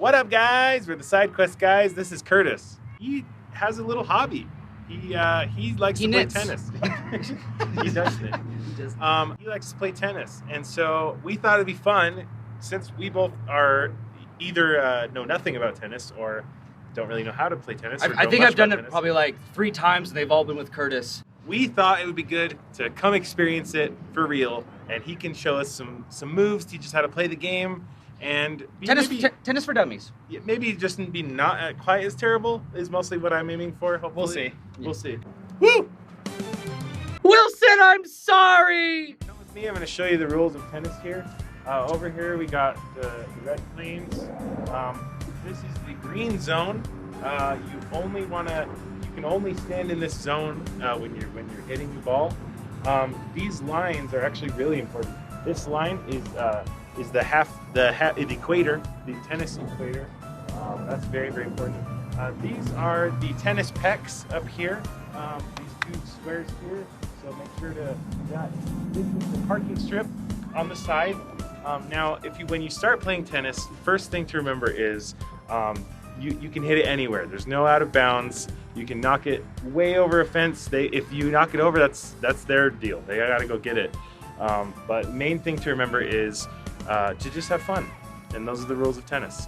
What up, guys? We're the Side Quest guys. This is Curtis. He has a little hobby. He likes to play tennis. He does knit. He likes to play tennis, and so we thought it'd be fun, since we both are either know nothing about tennis or don't really know how to play tennis. I think I've done it probably like 3 times, and they've all been with Curtis. We thought it would be good to come experience it for real, and he can show us some moves, teach us how to play the game, and tennis for dummies. Maybe just be not quite as terrible is mostly what I'm aiming for. Hopefully. We'll see. We'll see. Woo! Wilson, I'm sorry. Come with me. I'm going to show you the rules of tennis here. Over here we got the red planes. This is the green zone. You can only stand in this zone when you're hitting the ball. These lines are actually really important. This line is the equator, the tennis equator. That's very, very important. These are the tennis pecs up here. These 2 squares here. So make sure to this is the parking strip on the side. Now, when you start playing tennis, first thing to remember is you can hit it anywhere. There's no out of bounds. You can knock it way over a fence. If you knock it over, that's their deal. They gotta go get it. But main thing to remember is to just have fun. And those are the rules of tennis.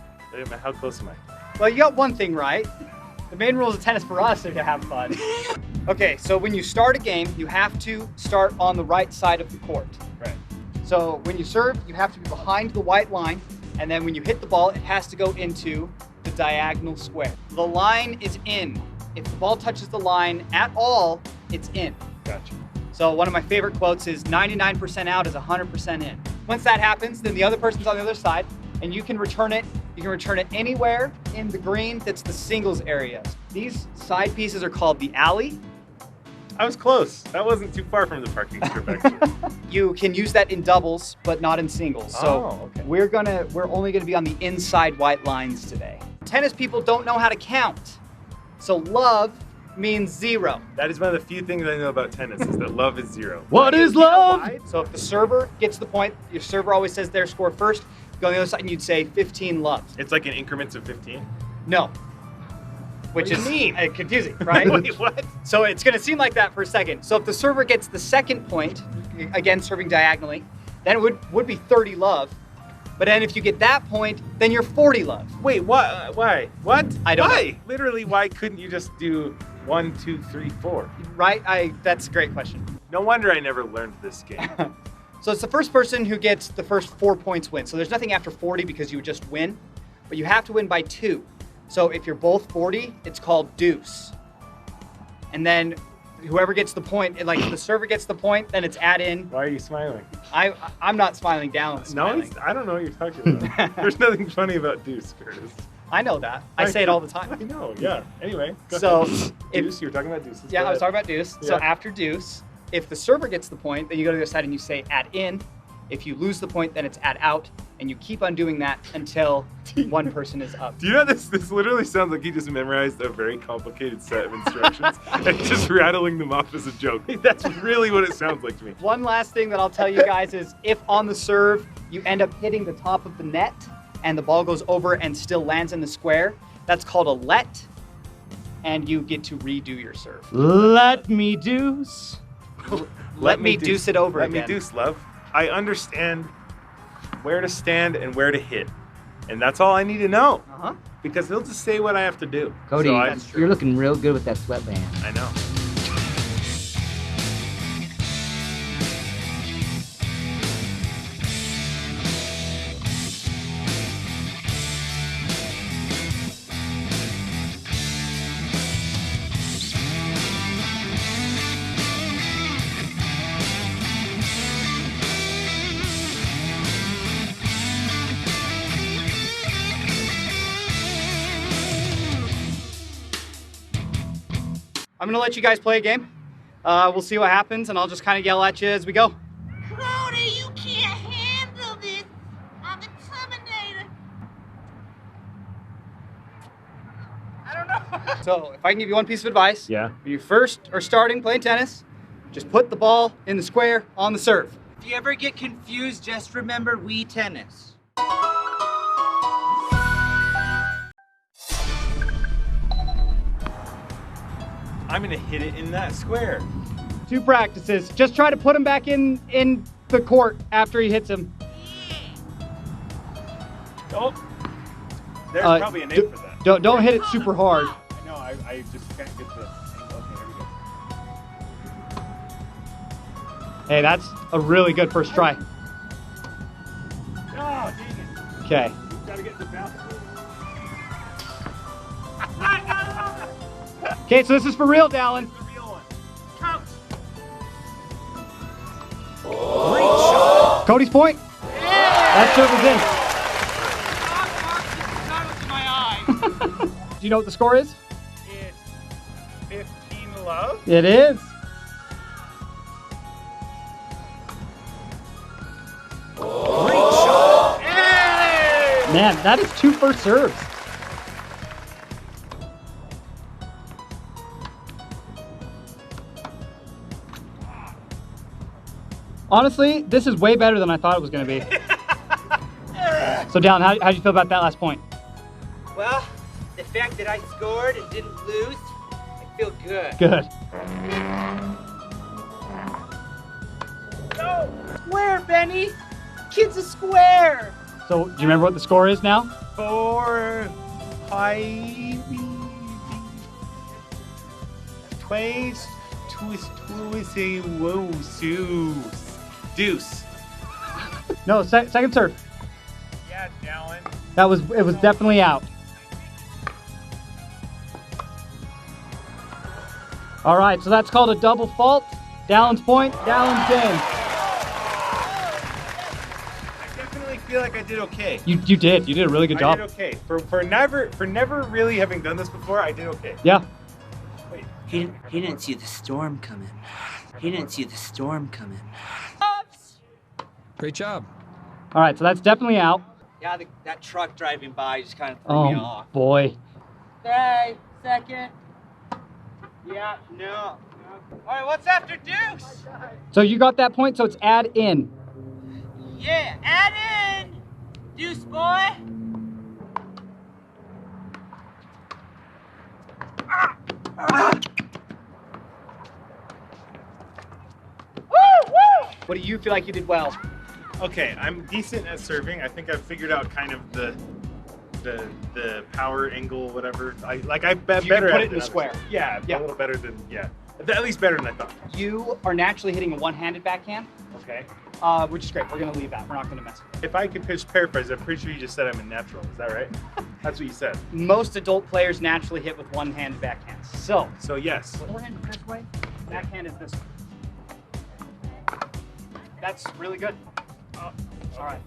How close am I? Well, you got one thing right. The main rules of tennis for us are to have fun. Okay, so when you start a game, you have to start on the right side of the court. Right. So when you serve, you have to be behind the white line, and then when you hit the ball, it has to go into the diagonal square. The line is in. If the ball touches the line at all, it's in. Gotcha. So one of my favorite quotes is 99% out is 100% in. Once that happens, then the other person's on the other side, and you can return it. You can return it anywhere in the green that's the singles area. These side pieces are called the alley. I was close. That wasn't too far from the parking strip, actually. You can use that in doubles, but not in singles. So okay. we're only gonna be on the inside white lines today. Tennis people don't know how to count. So love means 0. That is one of the few things I know about tennis, is that love is 0. What is love? So if the server gets the point, your server always says their score first. You go on the other side and you'd say 15 loves. It's like in increments of 15? No. Which is confusing, right? Wait, what? So it's gonna seem like that for a second. So if the server gets the second point, again serving diagonally, then it would be 30 love. But then if you get that point, then you're 40 love. Wait, what? Why? What? I don't know. Literally, why couldn't you just do 1, 2, 3, 4? Right? That's a great question. No wonder I never learned this game. So it's the first person who gets the first 4 points wins. So there's nothing after 40 because you would just win, but you have to win by 2. So if you're both 40, it's called deuce. And then whoever gets the point, like if the server gets the point, then it's add in. Why are you smiling? I'm not smiling down. I'm smiling. No, I don't know what you're talking about. There's nothing funny about deuce, Curtis. I know that. I say it all the time. I know, yeah. Anyway, go ahead. Deuce, you were talking about deuces. Yeah, I was talking about deuce. Yeah. So after deuce, if the server gets the point, then you go to the other side and you say add in. If you lose the point, then it's add out, and you keep on doing that until one person is up. Do you know this literally sounds like he just memorized a very complicated set of instructions and just rattling them off as a joke. That's really what it sounds like to me. One last thing that I'll tell you guys is if on the serve you end up hitting the top of the net and the ball goes over and still lands in the square, that's called a let, and you get to redo your serve. Let me deuce. Let me deuce it over again. Let me deuce, love. I understand where to stand and where to hit. And that's all I need to know. Because he'll just say what I have to do. Cody, you're looking real good with that sweatband. I know. I'm gonna let you guys play a game. We'll see what happens, and I'll just kind of yell at you as we go. Cody, you can't handle this. I'm the Terminator. I don't know. So, if I can give you one piece of advice. Yeah. When you first are starting playing tennis, just put the ball in the square on the serve. If you ever get confused, just remember Wii Tennis. I'm gonna hit it in that square. 2 practices. Just try to put him back in the court after he hits him. Oh, there's probably a name for that. Don't hit it super hard. I know, I just can't get the angle. Okay, here we go. Hey, that's a really good first try. Oh, dang it. Okay. You gotta get the bounce. Okay, so this is for real, Dallyn. The real one. Great shot. Cody's point. That serve is in. Do you know what the score is? It's 15 love. It is. Great shot. Hey! Man, that is 2 first serves. Honestly, this is way better than I thought it was going to be. So, Dallyn, how do you feel about that last point? Well, the fact that I scored and didn't lose, I feel good. Good. Square, Benny! Kid's a square! So, do you remember what the score is now? 4, 5, twice, deuce. No, second serve. Yeah, Dallyn. It was definitely out. All right, so that's called a double fault. Dallyn's point, Dallyn's in. I definitely feel like I did okay. You did a really good job. I did okay. For never really having done this before, I did okay. Yeah. Wait. He didn't see the storm coming. He didn't see the storm coming. Great job. All right, so that's definitely out. Yeah, that truck driving by just kind of threw me Oh off. boy. Hey, second. Yeah, no. All right, what's after deuce? So you got that point, so it's add in. Yeah, add in. Deuce, boy. What do you feel like you did well? Okay, I'm decent at serving. I think I've figured out kind of the power angle, whatever. I bet You better can put at it in the than square. others. Yeah, Yeah. a little better than at least better than I thought. You are naturally hitting a one-handed backhand, Okay. which is great. We're gonna leave that. We're not gonna mess with it. If I could paraphrase, I'm pretty sure you just said I'm a natural. Is that right? That's what you said. Most adult players naturally hit with one-handed backhands. So, So yes. forehand is this way, backhand is this way. That's really good. All right.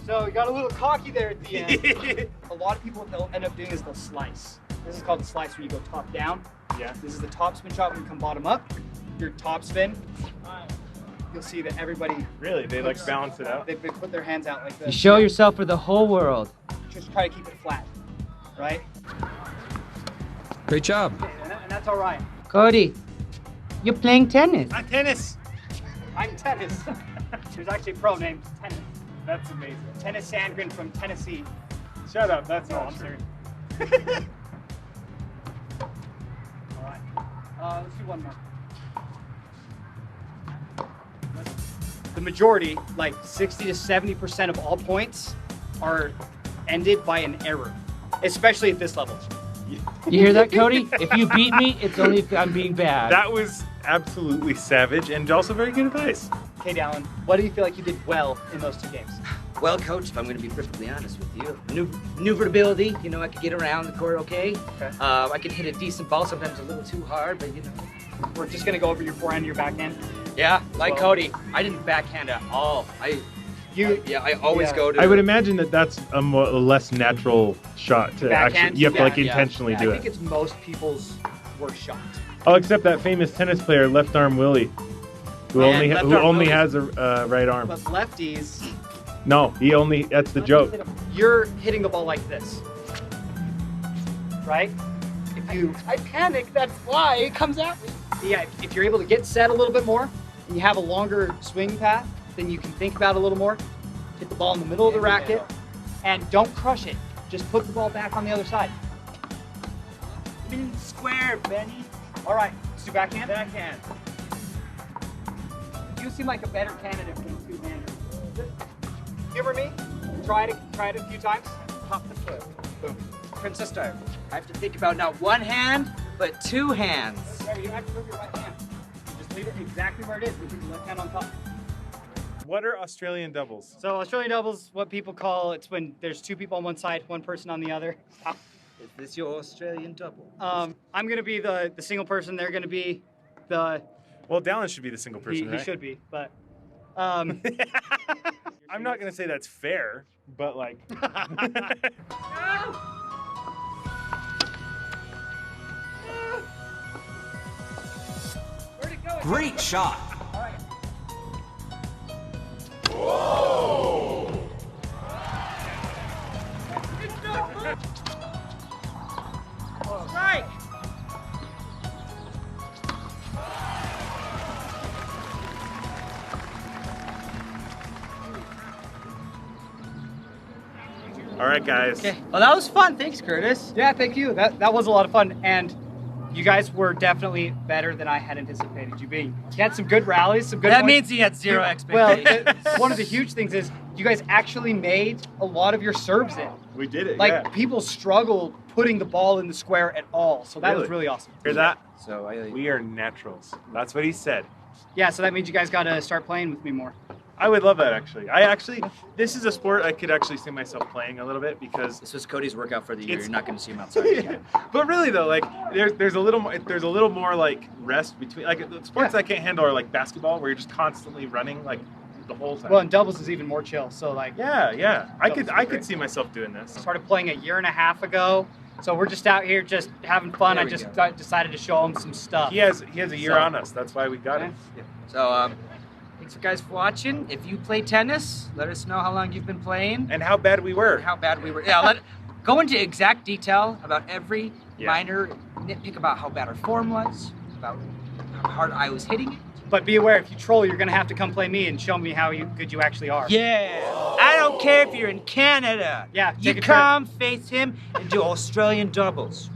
So you got a little cocky there at the end. A lot of people, what they'll end up doing is they'll slice. This is called the slice where you go top down. Yeah. This is the top spin shot when you come bottom up. Your top spin. You'll see that everybody, Really? They like balance it out? they put their hands out like You this. show yourself for the whole world. Just try to keep it flat, right? Great job. And that's all right. Cody, you're playing tennis. Tennis. I'm Tennis. There's actually a pro named Tennis. That's amazing. Tennis Sandgren from Tennessee. Shut up. That's No, not I'm true. serious. All right. Let's do one more. The majority, like 60 to 70% of all points, are ended by an error, especially at this level. You hear that, Cody? If you beat me, it's only if I'm being bad. That was absolutely savage and also very good advice. Okay, Dallyn, what do you feel like you did well in those 2 games? Well, Coach, if I'm going to be perfectly honest with you, maneuverability, you know, I could get around the court okay. Okay. I could hit a decent ball, sometimes a little too hard, but you know. We're just gonna go over your forehand and your backhand. Yeah, like Well- Cody, I didn't backhand at all. I always Yeah. go to. I would imagine that that's a less natural shot to Backhand? actually. You have to like Yeah. intentionally I do think it. it's most people's worst shot. Oh, except that famous tennis player, Left Arm Willie, who Man, only Left who Arm only Willie. has a right arm. But lefties, No, he only. That's the joke. you're hitting the ball like this, right? If you, I panic, that's why it comes at me. yeah, if you're able to get set a little bit more, and you have a longer swing path, then you can think about it a little more. Hit the ball in the middle of the racket, and don't crush it. Just put the ball back on the other side. I'm in the square, Benny. All right, Let's do backhand. Backhand. You seem like a better candidate than two-hander. Humor me. Try it a few times. Pop the foot. Boom. Princess dive. I have to think about not one hand, but two hands. Sorry, you don't have to move your right hand. Just leave it exactly where it is with your left hand on top. What are Australian doubles? So Australian doubles, what people call, it's when there's two people on one side, one person on the other. Is this your Australian double? I'm gonna be the single person. They're gonna be the. Well, Dallyn should be the single person, He right? should be, but. I'm not gonna say that's fair, but like. Where'd it go? Great shot. Strike! All right, guys. Okay. Well, that was fun. Thanks, Curtis. Yeah, thank you. That was a lot of fun, and you guys were definitely better than I had anticipated you being. You had some good rallies, some good. That points. means he had zero Well, expectations. one of the huge things is you guys actually made a lot of your serves in. We did it. Like yeah. people struggled putting the ball in the square at all, so that was Really? really awesome. Hear that? So We are naturals. That's what he said. Yeah, so that means you guys got to start playing with me more. I would love that actually. This is a sport I could actually see myself playing a little bit because. this was Cody's workout for the year. It's- You're not going to see him outside again. But really though, like there's a little more like rest between like the sports I can't handle are like basketball where you're just constantly running like the whole time. Well, and doubles is even more chill. So like, yeah. I Doubles could is great. see myself doing this. started playing a year and a half ago. So we're just out here just having fun. There I we just go. decided to show him some stuff. He has a year So- on us. That's why we got it. So, thanks guys for watching. If you play tennis, let us know how long you've been playing And how bad we and were. how bad we were. Yeah, go into exact detail about every Yeah. minor nitpick about how bad our form was, about how hard I was hitting it. But be aware, if you troll, you're gonna have to come play me and show me how good you actually are. Yeah, I don't care if you're in Canada. Yeah, You take a trip. come face him and do Australian doubles.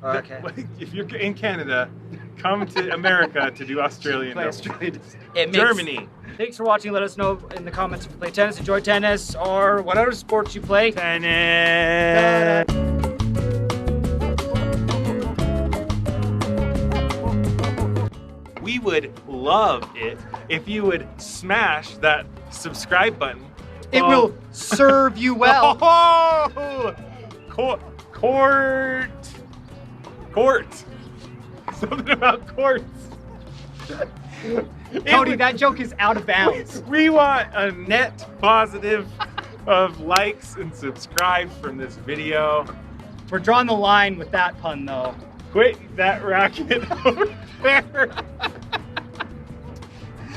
Okay. If you're in Canada, come to America to do Australian Play doubles. Australian. It makes- Germany. Thanks for watching. Let us know in the comments if you play tennis, enjoy tennis, or whatever sports you play. Tennis. We would love it if you would smash that subscribe button. It will serve you well. Oh, court. Something about courts. Cody, that joke is out of bounds. We want a net positive of likes and subscribes from this video. We're drawing the line with that pun, though. Quit that racket over there.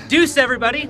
Deuce, everybody.